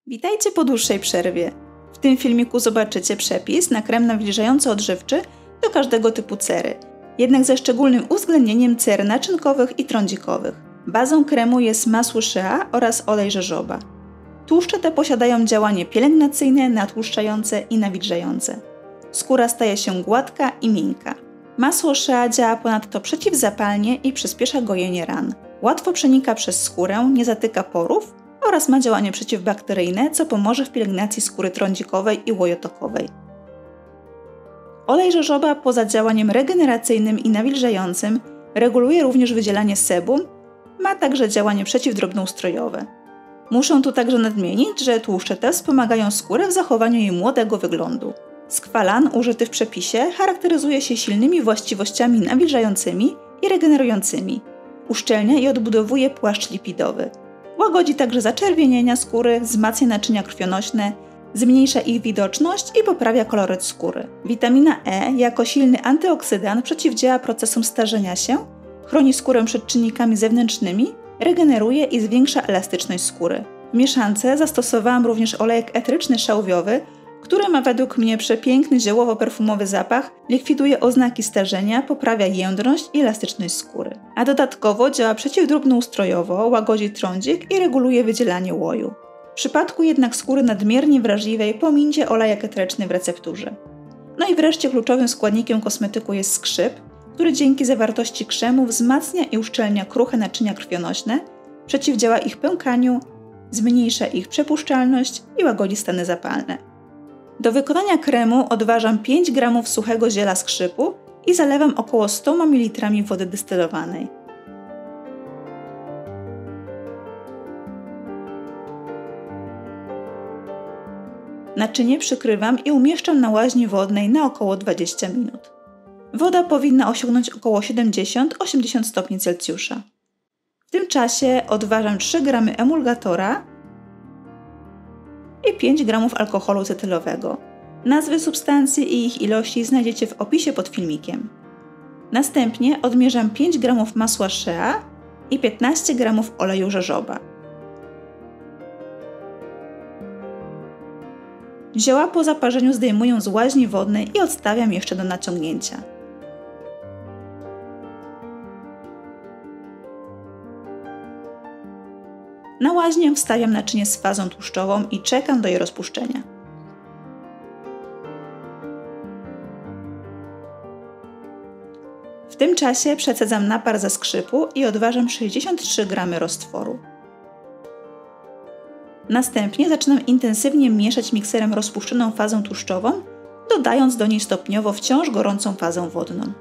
Witajcie po dłuższej przerwie. W tym filmiku zobaczycie przepis na krem nawilżający odżywczy do każdego typu cery, jednak ze szczególnym uwzględnieniem cer naczynkowych i trądzikowych. Bazą kremu jest masło shea oraz olej rzeżoba. Tłuszcze te posiadają działanie pielęgnacyjne, natłuszczające i nawilżające. Skóra staje się gładka i miękka. Masło shea działa ponadto przeciwzapalnie i przyspiesza gojenie ran. Łatwo przenika przez skórę, nie zatyka porów oraz ma działanie przeciwbakteryjne, co pomoże w pielęgnacji skóry trądzikowej i łojotokowej. Olej rzeżoba poza działaniem regeneracyjnym i nawilżającym reguluje również wydzielanie sebum, ma także działanie przeciwdrobnoustrojowe. Muszę tu także nadmienić, że tłuszcze te wspomagają skórę w zachowaniu jej młodego wyglądu. Skwalan użyty w przepisie charakteryzuje się silnymi właściwościami nawilżającymi i regenerującymi. Uszczelnia i odbudowuje płaszcz lipidowy. Łagodzi także zaczerwienienia skóry, wzmacnia naczynia krwionośne, zmniejsza ich widoczność i poprawia koloryt skóry. Witamina E jako silny antyoksydant przeciwdziała procesom starzenia się, chroni skórę przed czynnikami zewnętrznymi, regeneruje i zwiększa elastyczność skóry. W mieszance zastosowałam również olejek eteryczny szałwiowy, który ma według mnie przepiękny ziołowo-perfumowy zapach, likwiduje oznaki starzenia, poprawia jędrność i elastyczność skóry. A dodatkowo działa przeciwdrobnoustrojowo, łagodzi trądzik i reguluje wydzielanie łoju. W przypadku jednak skóry nadmiernie wrażliwej pomińcie olejek eteryczny w recepturze. No i wreszcie kluczowym składnikiem kosmetyku jest skrzyp, który dzięki zawartości krzemu wzmacnia i uszczelnia kruche naczynia krwionośne, przeciwdziała ich pękaniu, zmniejsza ich przepuszczalność i łagodzi stany zapalne. Do wykonania kremu odważam 5 g suchego ziela skrzypu i zalewam około 100 ml wody destylowanej. Naczynie przykrywam i umieszczam na łaźni wodnej na około 20 minut. Woda powinna osiągnąć około 70-80 stopni Celsjusza. W tym czasie odważam 3 g emulgatora i 5 g alkoholu cetylowego. Nazwy substancji i ich ilości znajdziecie w opisie pod filmikiem. Następnie odmierzam 5 g masła shea i 15 g oleju rzeżoba. Zioła po zaparzeniu zdejmuję z łaźni wodnej i odstawiam jeszcze do naciągnięcia. Na łaźnię wstawiam naczynie z fazą tłuszczową i czekam do jej rozpuszczenia. W tym czasie przecedzam napar ze skrzypu i odważam 63 g roztworu. Następnie zaczynam intensywnie mieszać mikserem rozpuszczoną fazę tłuszczową, dodając do niej stopniowo wciąż gorącą fazę wodną.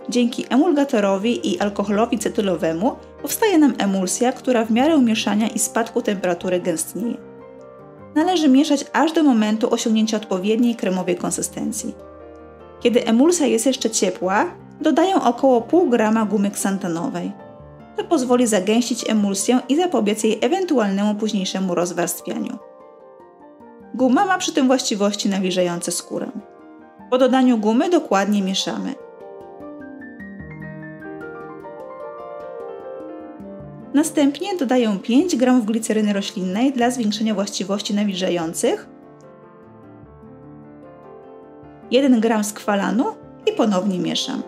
Dzięki emulgatorowi i alkoholowi cetylowemu powstaje nam emulsja, która w miarę mieszania i spadku temperatury gęstnieje. Należy mieszać aż do momentu osiągnięcia odpowiedniej kremowej konsystencji. Kiedy emulsja jest jeszcze ciepła, dodaję około pół grama gumy ksantanowej. To pozwoli zagęścić emulsję i zapobiec jej ewentualnemu późniejszemu rozwarstwianiu. Guma ma przy tym właściwości nawilżające skórę. Po dodaniu gumy dokładnie mieszamy. Następnie dodaję 5 g gliceryny roślinnej dla zwiększenia właściwości nawilżających, 1 g skwalanu i ponownie mieszam.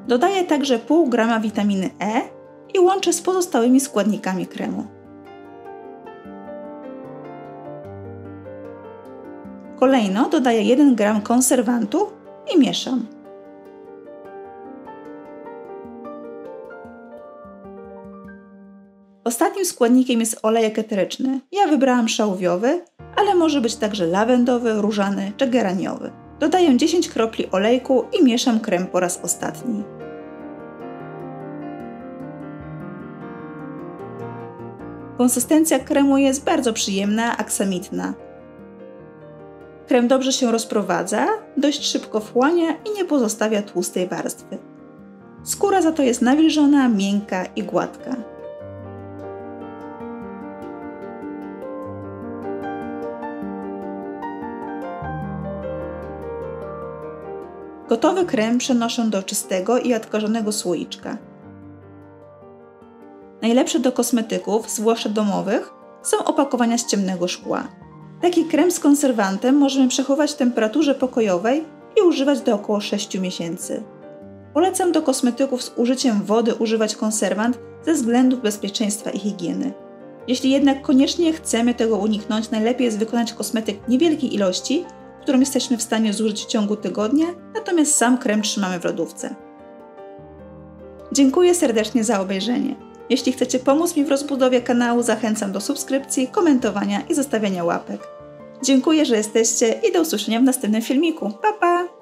Dodaję także pół grama witaminy E i łączę z pozostałymi składnikami kremu. Kolejno dodaję 1 g konserwantu i mieszam. Ostatnim składnikiem jest olejek eteryczny. Ja wybrałam szałwiowy, ale może być także lawendowy, różany czy geraniowy. Dodaję 10 kropli olejku i mieszam krem po raz ostatni. Konsystencja kremu jest bardzo przyjemna, aksamitna. Krem dobrze się rozprowadza, dość szybko wchłania i nie pozostawia tłustej warstwy. Skóra za to jest nawilżona, miękka i gładka. Gotowy krem przenoszę do czystego i odkażonego słoiczka. Najlepsze do kosmetyków, zwłaszcza domowych, są opakowania z ciemnego szkła. Taki krem z konserwantem możemy przechować w temperaturze pokojowej i używać do około 6 miesięcy. Polecam do kosmetyków z użyciem wody używać konserwant ze względów bezpieczeństwa i higieny. Jeśli jednak koniecznie chcemy tego uniknąć, najlepiej jest wykonać kosmetyk w niewielkiej ilości, którą jesteśmy w stanie zużyć w ciągu tygodnia, natomiast sam krem trzymamy w lodówce. Dziękuję serdecznie za obejrzenie. Jeśli chcecie pomóc mi w rozbudowie kanału, zachęcam do subskrypcji, komentowania i zostawiania łapek. Dziękuję, że jesteście i do usłyszenia w następnym filmiku. Pa, pa!